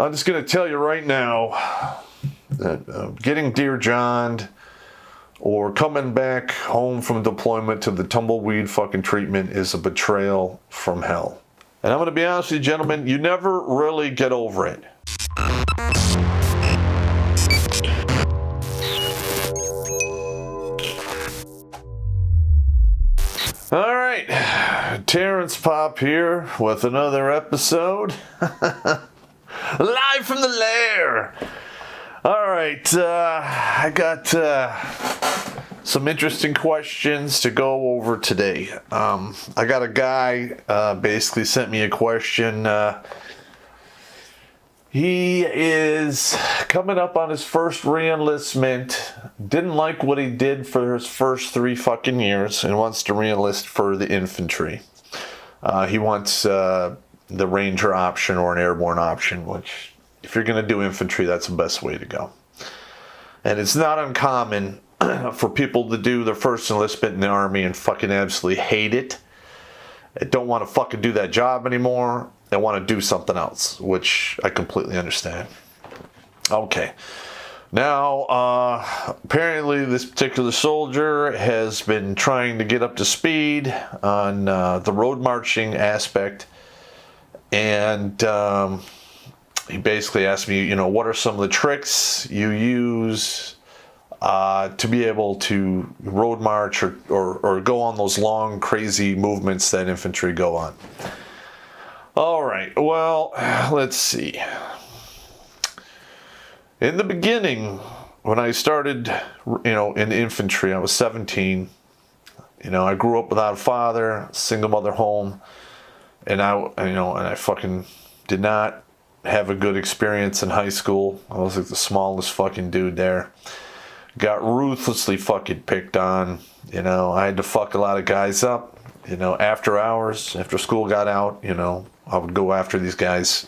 I'm just going to tell you right now that getting Dear John'd or coming back home from deployment to the tumbleweed fucking treatment is a betrayal from hell. And I'm going to be honest with you, gentlemen, you never really get over it. All right, Terrence Popp here with another episode. Live from the Lair. All right, I got some interesting questions to go over today. I got a guy basically sent me a question. He is coming up on his first re-enlistment, didn't like what he did for his first 3 fucking years, and wants to re-enlist for the infantry. He wants the Ranger option or an airborne option, which, if you're going to do infantry, that's the best way to go. And it's not uncommon for people to do their first enlistment in the Army and fucking absolutely hate it. They don't want to fucking do that job anymore. They want to do something else, which I completely understand. Okay. Now, apparently this particular soldier has been trying to get up to speed on the road marching aspect. And he basically asked me, what are some of the tricks you use to be able to road march or go on those long, crazy movements that infantry go on. All right, well, let's see. In the beginning, when I started, in infantry, I was 17. I grew up without a father, single mother home, and I fucking did not have a good experience in high school. I was like the smallest fucking dude there. Got ruthlessly fucking picked on. I had to fuck a lot of guys up. After hours, after school got out, I would go after these guys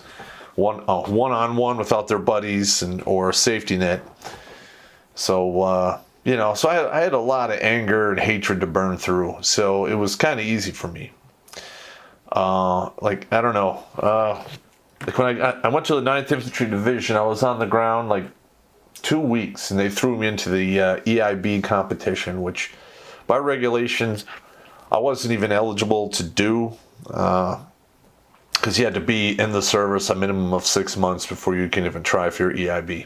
one-on-one without their buddies or a safety net. So, so I had a lot of anger and hatred to burn through. So it was kind of easy for me. I don't know. When I went to the 9th Infantry Division, I was on the ground 2 weeks, and they threw me into the EIB competition, which by regulations I wasn't even eligible to do, because you had to be in the service a minimum of 6 months before you can even try for your EIB.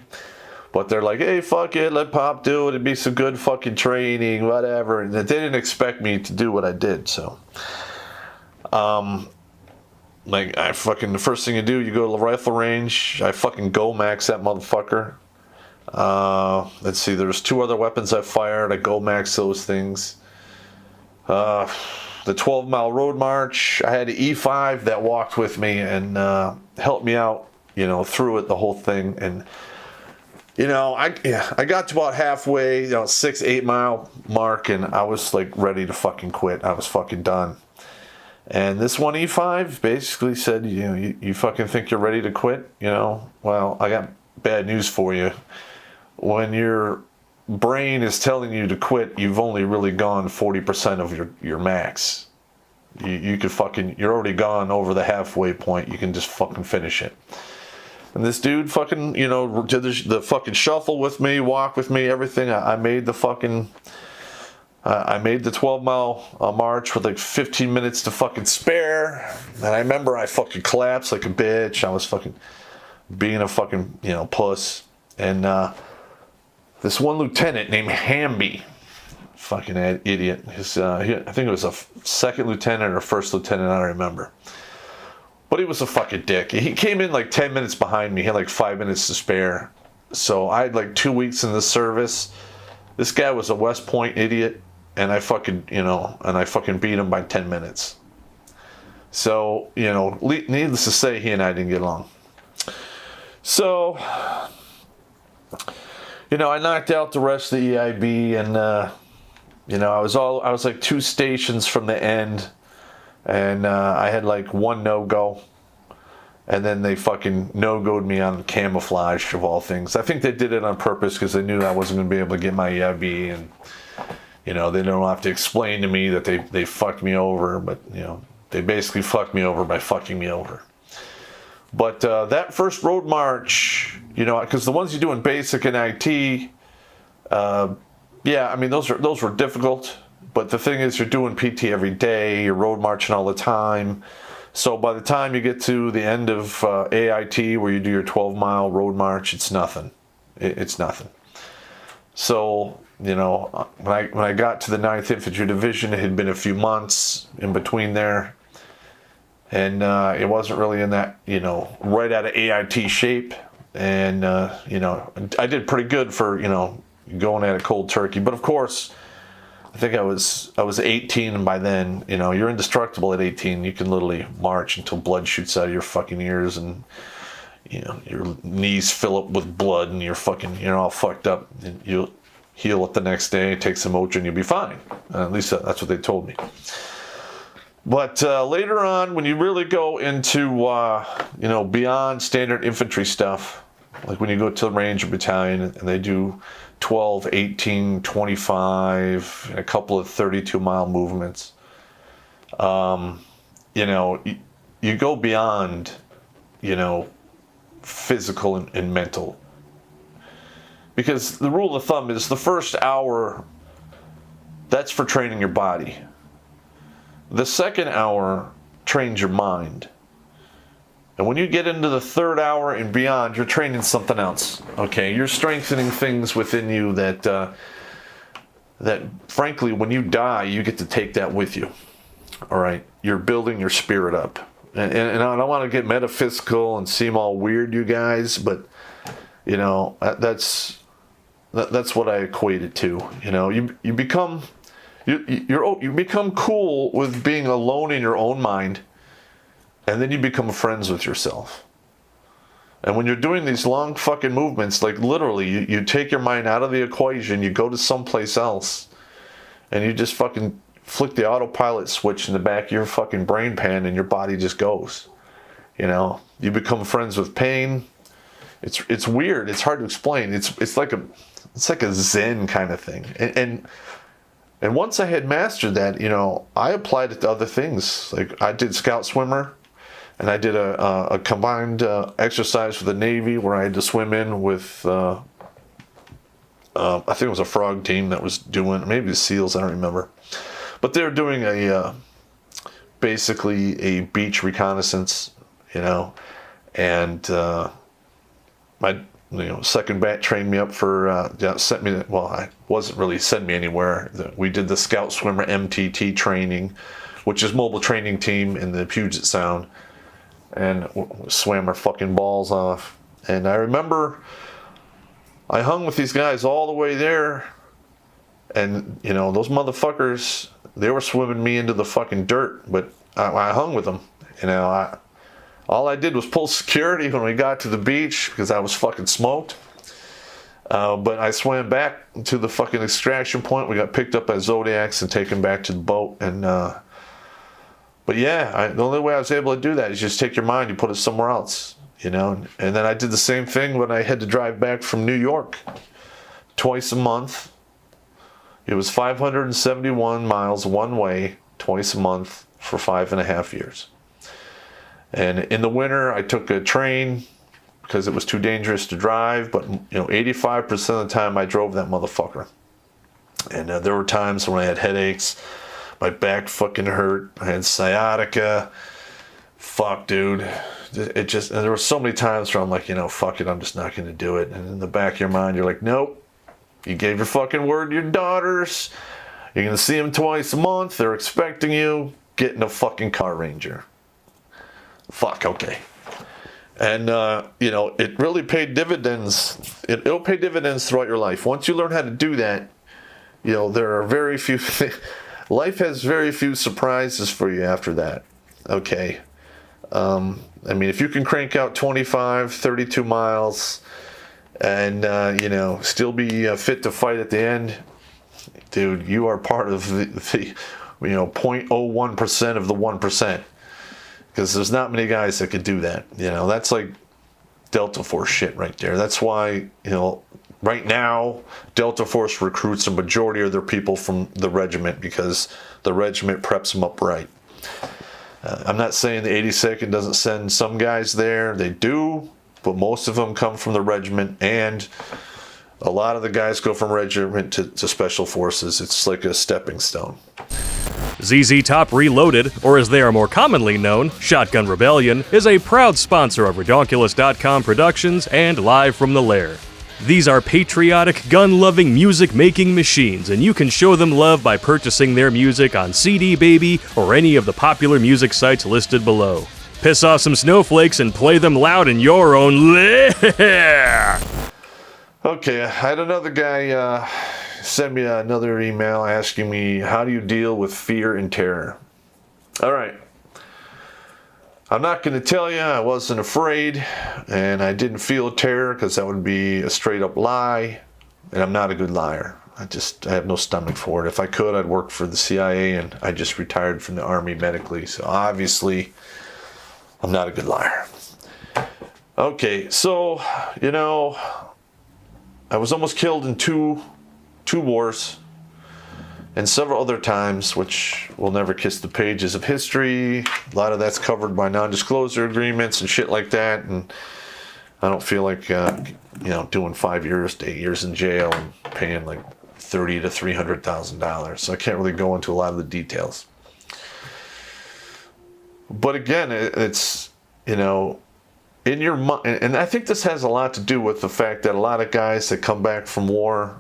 But they're like, hey, fuck it, let Pop do it. It'd be some good fucking training, whatever. And they didn't expect me to do what I did, so. The first thing you do, you go to the rifle range. I fucking go max that motherfucker. Let's see, there's 2 other weapons I fired. I go max those things. The 12-mile road march, I had an E5 that walked with me and helped me out, through it, the whole thing. And, I got to about halfway, 6-8 mile mark, and I was ready to fucking quit. I was fucking done. And this one E5 basically said, you fucking think you're ready to quit? Well, I got bad news for you. When your brain is telling you to quit, you've only really gone 40% of your max. You could you're already gone over the halfway point. You can just fucking finish it. And this dude fucking, did the fucking shuffle with me, walk with me, everything. I made the fucking, I made the 12-mile march with 15 minutes to fucking spare. And I remember I fucking collapsed like a bitch. I was fucking being a fucking, puss. And, this one lieutenant named Hamby, fucking idiot. I think it was a second lieutenant or first lieutenant, I don't remember. But he was a fucking dick. He came in 10 minutes behind me. He had 5 minutes to spare. So I had 2 weeks in the service. This guy was a West Point idiot, and I fucking, beat him by 10 minutes. So, needless to say, he and I didn't get along. So, I knocked out the rest of the EIB, and I was 2 stations from the end, and I had 1 no-go, and then they fucking no-go'd me on camouflage of all things. I think they did it on purpose because they knew I wasn't going to be able to get my EIB, and they don't have to explain to me that they fucked me over, but they basically fucked me over by fucking me over. But that first road march, because the ones you do in basic and IT, yeah, I mean, those were difficult. But the thing is, you're doing PT every day, you're road marching all the time. So by the time you get to the end of AIT, where you do your 12-mile road march, it's nothing. It's nothing. So, when I got to the 9th Infantry Division, it had been a few months in between there. And it wasn't really in that, right out of AIT shape. And, I did pretty good for, going at it cold turkey. But of course, I think I was 18, and by then, you're indestructible at 18. You can literally march until blood shoots out of your fucking ears, and your knees fill up with blood, and you're all fucked up. And you'll heal it the next day, take some Motrin, you'll be fine. At least that's what they told me. But later on, when you really go into beyond standard infantry stuff, like when you go to the Ranger Battalion and they do 12, 18, 25, and a couple of 32-mile movements. You go beyond, physical and mental. Because the rule of thumb is the first hour, that's for training your body. The second hour trains your mind. And when you get into the third hour and beyond, you're training something else. Okay, you're strengthening things within you that frankly, when you die, you get to take that with you. All right, you're building your spirit up. And I don't want to get metaphysical and seem all weird, you guys, but that's what I equate it to. You become cool with being alone in your own mind. And then you become friends with yourself. And when you're doing these long fucking movements, like literally, you take your mind out of the equation, you go to someplace else, and you just fucking flick the autopilot switch in the back of your fucking brain pan, and your body just goes. You become friends with pain. It's weird. It's hard to explain. It's like a Zen kind of thing. And once I had mastered that, I applied it to other things. Like I did scout swimmer. And I did a combined exercise for the Navy where I had to swim in with, I think it was a frog team that was doing, maybe the SEALs, I don't remember. But they were doing basically a beach reconnaissance, and my second bat trained me up for, I wasn't really sent me anywhere. We did the Scout Swimmer MTT training, which is mobile training team in the Puget Sound. And swam our fucking balls off. And I remember I hung with these guys all the way there. And, those motherfuckers, they were swimming me into the fucking dirt. But I hung with them. All I did was pull security when we got to the beach because I was fucking smoked. But I swam back to the fucking extraction point. We got picked up by Zodiacs and taken back to the boat. And, but yeah, the only way I was able to do that is just take your mind, you put it somewhere else, And then I did the same thing when I had to drive back from New York twice a month. It was 571 miles one way, twice a month for 5.5 years. And in the winter, I took a train because it was too dangerous to drive. But 85% of the time, I drove that motherfucker. And there were times when I had headaches. My back fucking hurt. I had sciatica. Fuck, dude. And there were so many times where I'm like, fuck it, I'm just not going to do it. And in the back of your mind, you're like, nope. You gave your fucking word to your daughters. You're going to see them twice a month. They're expecting you. Get in a fucking car ranger. Fuck, okay. And, it really paid dividends. It'll pay dividends throughout your life. Once you learn how to do that, there are very few life has very few surprises for you after that. Okay. If you can crank out 25, 32 miles and, still be fit to fight at the end, dude, you are part of the 0.01% of the 1%. Because there's not many guys that could do that. That's like Delta Force shit right there. That's why, right now, Delta Force recruits a majority of their people from the regiment because the regiment preps them up right. I'm not saying the 82nd doesn't send some guys there. They do, but most of them come from the regiment, and a lot of the guys go from regiment to special forces. It's like a stepping stone. ZZ Top Reloaded, or as they are more commonly known, Shotgun Rebellion, is a proud sponsor of Redonkulous.com Productions and Live from the Lair. These are patriotic, gun-loving music-making machines, and you can show them love by purchasing their music on CD Baby or any of the popular music sites listed below. Piss off some snowflakes and play them loud in your own lair! Okay, I had another guy send me another email asking me, how do you deal with fear and terror? All right. I'm not going to tell you I wasn't afraid and I didn't feel terror, because that would be a straight up lie, and I'm not a good liar. I have no stomach for it. If I could, I'd work for the CIA, and I just retired from the Army medically, so obviously I'm not a good liar. Okay, so, I was almost killed in two wars, and several other times, which will never kiss the pages of history. A lot of that's covered by non-disclosure agreements and shit like that, and I don't feel like doing 5 years to 8 years in jail and paying like $30,000 to $300,000. So I can't really go into a lot of the details. But again, it's in your mind, and I think this has a lot to do with the fact that a lot of guys that come back from war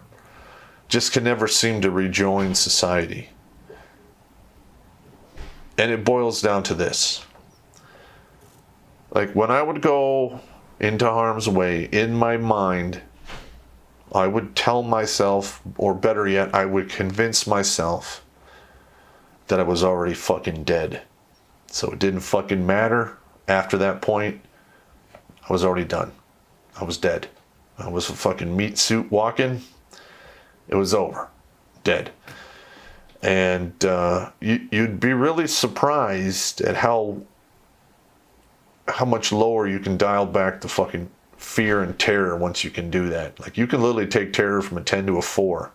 just can never seem to rejoin society. And it boils down to this. Like, when I would go into harm's way, in my mind, I would tell myself, or better yet, I would convince myself that I was already fucking dead. So it didn't fucking matter. After that point, I was already done. I was dead. I was a fucking meat suit walking. It was over. Dead. And you'd be really surprised at how much lower you can dial back the fucking fear and terror once you can do that. Like, you can literally take terror from a 10 to a 4.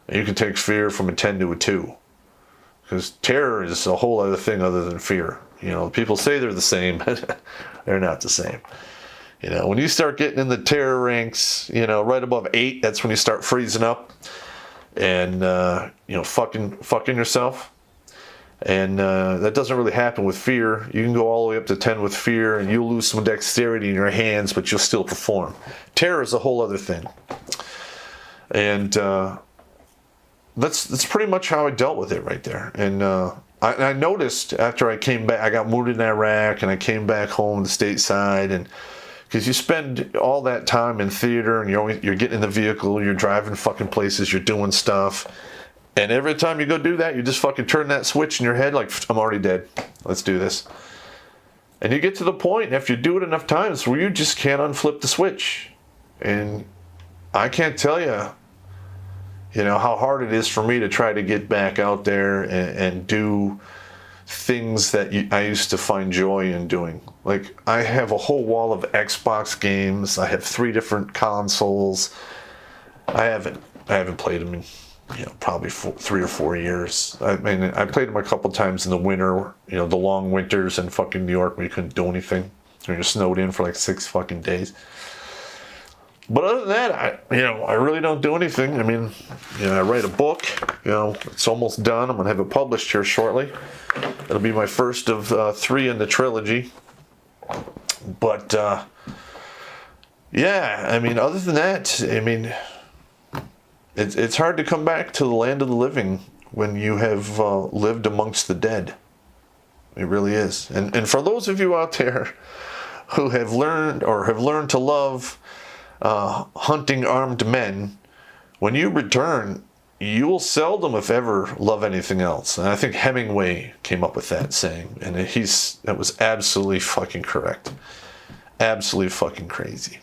And you can take fear from a 10 to a 2. Because terror is a whole other thing other than fear. People say they're the same, but they're not the same. When you start getting in the terror ranks, right above 8, that's when you start freezing up and, fucking yourself. And that doesn't really happen with fear. You can go all the way up to 10 with fear, and you'll lose some dexterity in your hands, but you'll still perform. Terror is a whole other thing. And that's pretty much how I dealt with it right there. And I noticed after I came back, I got wounded in Iraq, and I came back home to stateside, and because you spend all that time in theater, and you're getting in the vehicle, you're driving fucking places, you're doing stuff, and every time you go do that, you just fucking turn that switch in your head like, I'm already dead. Let's do this. And you get to the point, after you do it enough times, where you just can't unflip the switch. And I can't tell you, how hard it is for me to try to get back out there and do things that I used to find joy in doing. Like, I have a whole wall of Xbox games. I have 3 different consoles. I haven't played them in probably 3 or 4 years. I mean, I played them a couple times in the winter, the long winters in fucking New York where you couldn't do anything. You're snowed in for like 6 fucking days. But other than that, I really don't do anything. I mean, I write a book. It's almost done. I'm gonna have it published here shortly. It'll be my first of 3 in the trilogy. But yeah, I mean, other than that, I mean, it's hard to come back to the land of the living when you have lived amongst the dead. It really is. And for those of you out there who have learned to love hunting armed men, when you return, you will seldom, if ever, love anything else. And I think Hemingway came up with that saying, and that was absolutely fucking correct. Absolutely fucking crazy.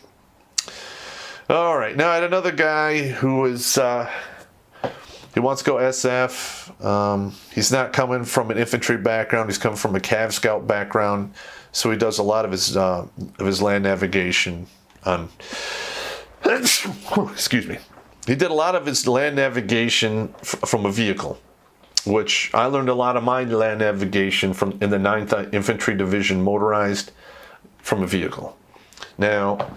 All right, now I had another guy who is he wants to go SF. He's not coming from an infantry background. He's coming from a Cav Scout background, so he does a lot of his land navigation on. Excuse me. He did a lot of his land navigation from a vehicle. which I learned a lot of my land navigation from in the 9th Infantry Division motorized from a vehicle. Now,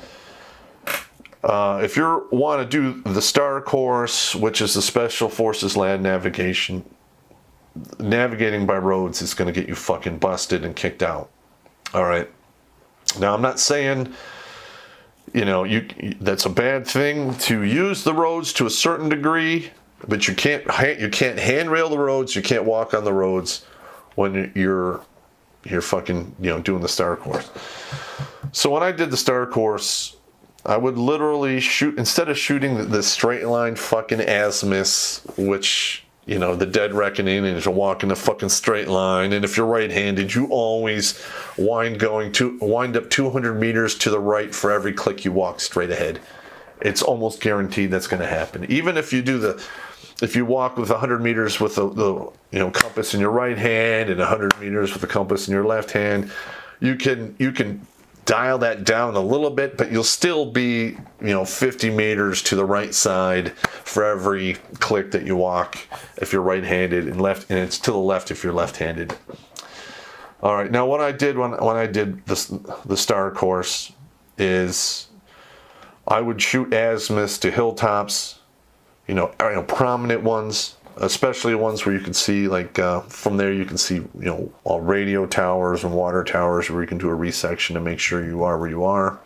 if you want to do the STAR course, which is the Special Forces land navigation, navigating by roads is going to get you fucking busted and kicked out. All right. Now, I'm not saying, that's a bad thing to use the roads to a certain degree, but you can't handrail the roads. You can't walk on the roads when you're fucking doing the STAR course. So when I did the STAR course, I would literally shoot, instead of shooting the straight line fucking azimuths, which the dead reckoning, and you're walking a fucking straight line, and if you're right-handed, you always wind up 200 meters to the right for every click you walk straight ahead. It's almost guaranteed that's going to happen. Even if you walk with 100 meters with the compass in your right hand and 100 meters with the compass in your left hand, you can dial that down a little bit, but you'll still be 50 meters to the right side for every click that you walk if you're right-handed, and it's to the left if you're left-handed. All right, now what I did when I did the STAR course is I would shoot azimuths to hilltops, prominent ones, especially ones where you can see, from there you can see, all radio towers and water towers where you can do a resection to make sure you are where you are.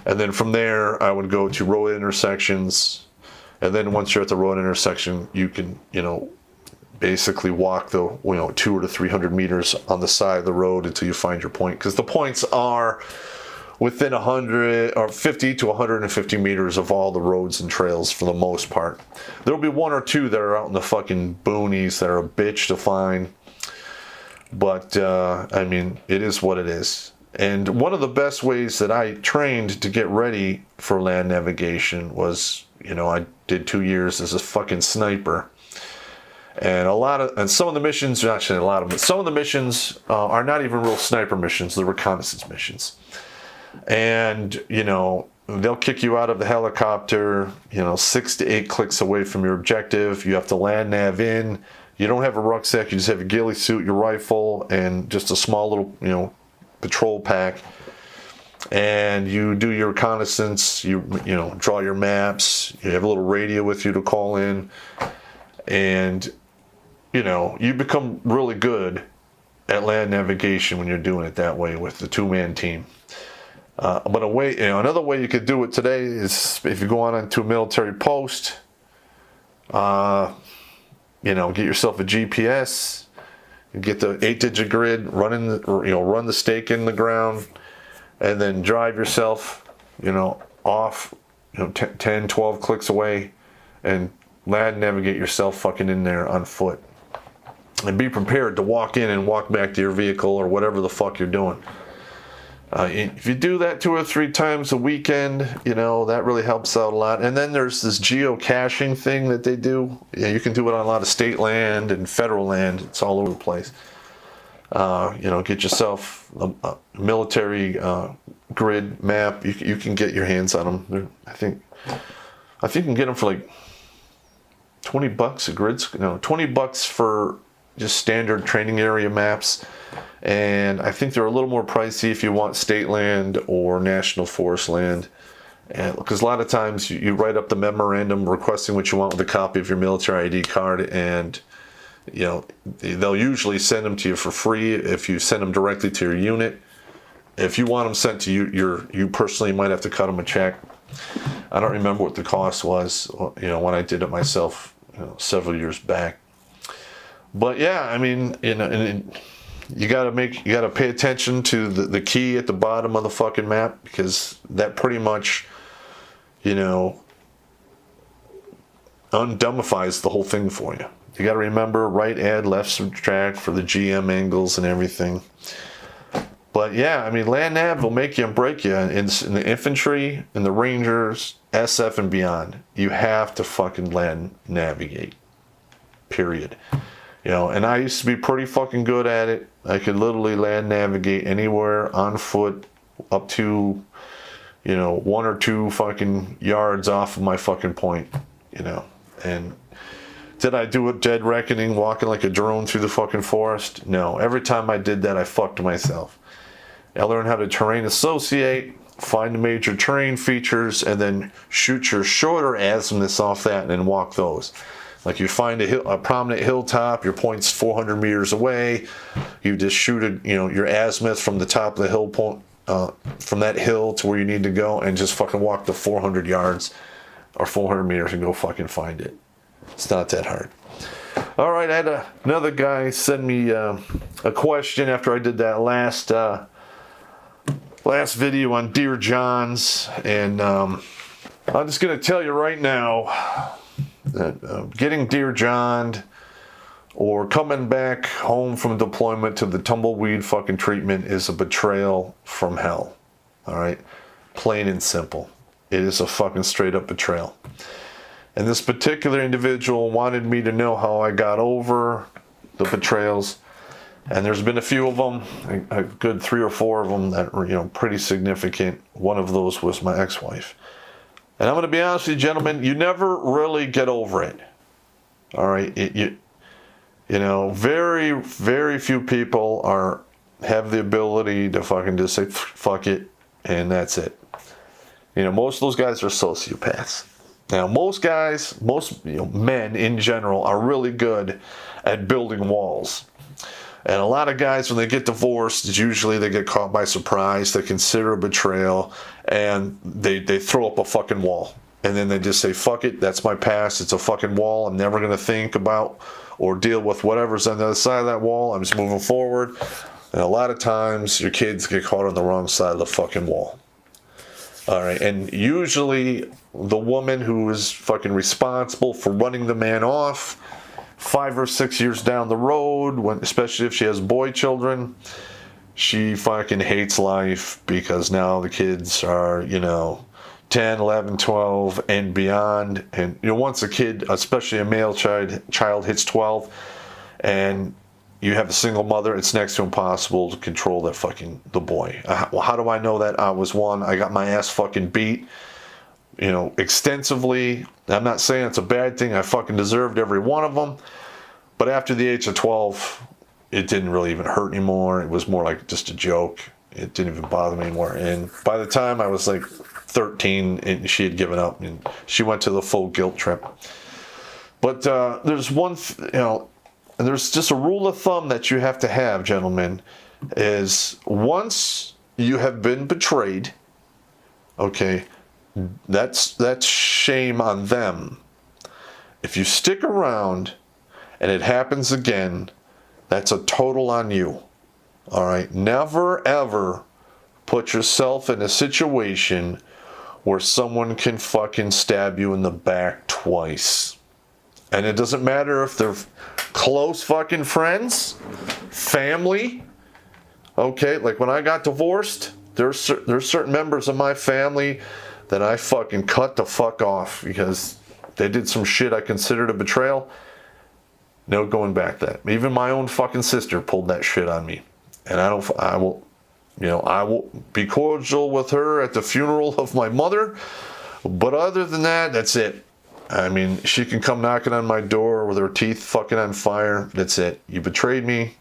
And then from there, I would go to road intersections. And then once you're at the road intersection, you can, basically walk the, 200 to 300 meters on the side of the road until you find your point. Because the points are within 100 or 50 to 150 meters of all the roads and trails for the most part. There'll be one or two that are out in the fucking boonies that are a bitch to find. But, it is what it is. And one of the best ways that I trained to get ready for land navigation was, I did 2 years as a fucking sniper. And some of the missions, actually a lot of them, some of the missions are not even real sniper missions, they're reconnaissance missions. And, they'll kick you out of the helicopter, 6 to 8 clicks away from your objective. You have to land nav in. You don't have a rucksack. You just have a ghillie suit, your rifle, and just a small little, patrol pack. And you do your reconnaissance. You draw your maps. You have a little radio with you to call in. And, you become really good at land navigation when you're doing it that way with the 2-man team. But another way you could do it today is if you go on to a military post, get yourself a GPS, get the 8-digit grid, run the stake in the ground, and then drive yourself, off, 10, 12 clicks away, and land navigate yourself fucking in there on foot. And be prepared to walk in and walk back to your vehicle or whatever the fuck you're doing. If you do that 2 or 3 times a weekend, that really helps out a lot. And then there's this geocaching thing that they do. You can do it on a lot of state land and federal land. It's all over the place. Get yourself a military grid map. You can get your hands on them. I think you can get them for like $20 a grid. $20 for just standard training area maps. And I think they're a little more pricey if you want state land or national forest land. And because a lot of times you write up the memorandum requesting what you want with a copy of your military ID card, and they'll usually send them to you for free if you send them directly to your unit. If you want them sent to you personally might have to cut them a check. I don't remember what the cost was, when I did it myself, several years back. But yeah, you gotta pay attention to the key at the bottom of the fucking map, because that pretty much, undumbifies the whole thing for you. You gotta remember right add, left subtract for the GM angles and everything. But yeah, land nav will make you and break you in the infantry, in the Rangers, SF and beyond. You have to fucking land navigate. Period. And I used to be pretty fucking good at it. I could literally land navigate anywhere on foot up to, 1 or 2 fucking yards off of my fucking point, and Did I do a dead reckoning walking like a drone through the fucking forest? No. Every time I did that, I fucked myself. I learned how to terrain associate, find the major terrain features, and then shoot your shorter azimuths off that and then walk those. Like you find a prominent hilltop, your point's 400 meters away, you just shoot your azimuth from the top of the hill point, from that hill to where you need to go, and just fucking walk the 400 yards or 400 meters and go fucking find it. It's not that hard. All right, I had another guy send me a question after I did that last video on Dear Johns, and I'm just going to tell you right now that getting Dear John'd or coming back home from deployment to the tumbleweed fucking treatment is a betrayal from hell. All right? Plain and simple. It is a fucking straight up betrayal. And this particular individual wanted me to know how I got over the betrayals. And there's been a few of them, a good 3 or 4 of them that were, pretty significant. One of those was my ex-wife. And I'm going to be honest with you, gentlemen, you never really get over it. All right? Very, very few people have the ability to fucking just say, fuck it, and that's it. Most of those guys are sociopaths. Now, most men in general are really good at building walls. And a lot of guys, when they get divorced, usually they get caught by surprise. They consider a betrayal, and they throw up a fucking wall. And then they just say, fuck it, that's my past. It's a fucking wall. I'm never going to think about or deal with whatever's on the other side of that wall. I'm just moving forward. And a lot of times, your kids get caught on the wrong side of the fucking wall. All right, and usually the woman who is fucking responsible for running the man off 5 or 6 years down the road, especially if she has boy children, she fucking hates life because now the kids are, 10, 11, 12, and beyond. And, once a kid, especially a male child hits 12, and you have a single mother, it's next to impossible to control the boy. Well, how do I know that? I was one. I got my ass fucking beat, extensively. I'm not saying it's a bad thing. I fucking deserved every one of them. But after the age of 12, it didn't really even hurt anymore. It was more like just a joke. It didn't even bother me anymore. And by the time I was like 13, and she had given up, and she went to the full guilt trip. But there's one, and there's just a rule of thumb that you have to have, gentlemen, is once you have been betrayed, okay, that's shame on them. If you stick around and it happens again, that's a total on you. All right? Never, ever put yourself in a situation where someone can fucking stab you in the back twice. And it doesn't matter if they're close fucking friends, family. Okay, like when I got divorced, there's certain members of my family that I fucking cut the fuck off because they did some shit I considered a betrayal. No going back to that. Even my own fucking sister pulled that shit on me. And I will be cordial with her at the funeral of my mother. But other than that, that's it. I mean, she can come knocking on my door with her teeth fucking on fire. That's it. You betrayed me.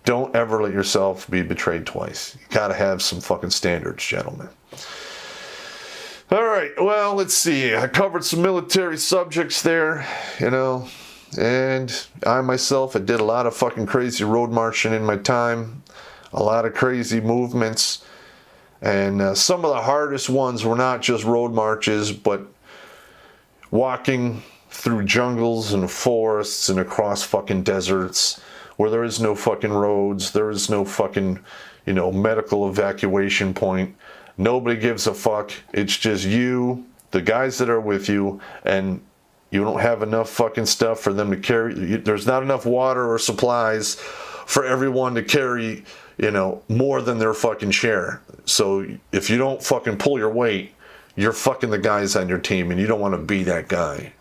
Don't ever let yourself be betrayed twice. You gotta have some fucking standards, gentlemen. All right, well, let's see. I covered some military subjects there, and I myself, I did a lot of fucking crazy road marching in my time, a lot of crazy movements, and some of the hardest ones were not just road marches, but walking through jungles and forests and across fucking deserts where there is no fucking roads, there is no fucking, medical evacuation point. Nobody gives a fuck. It's just you, the guys that are with you, and you don't have enough fucking stuff for them to carry. There's not enough water or supplies for everyone to carry, more than their fucking share. So if you don't fucking pull your weight, you're fucking the guys on your team, and you don't want to be that guy.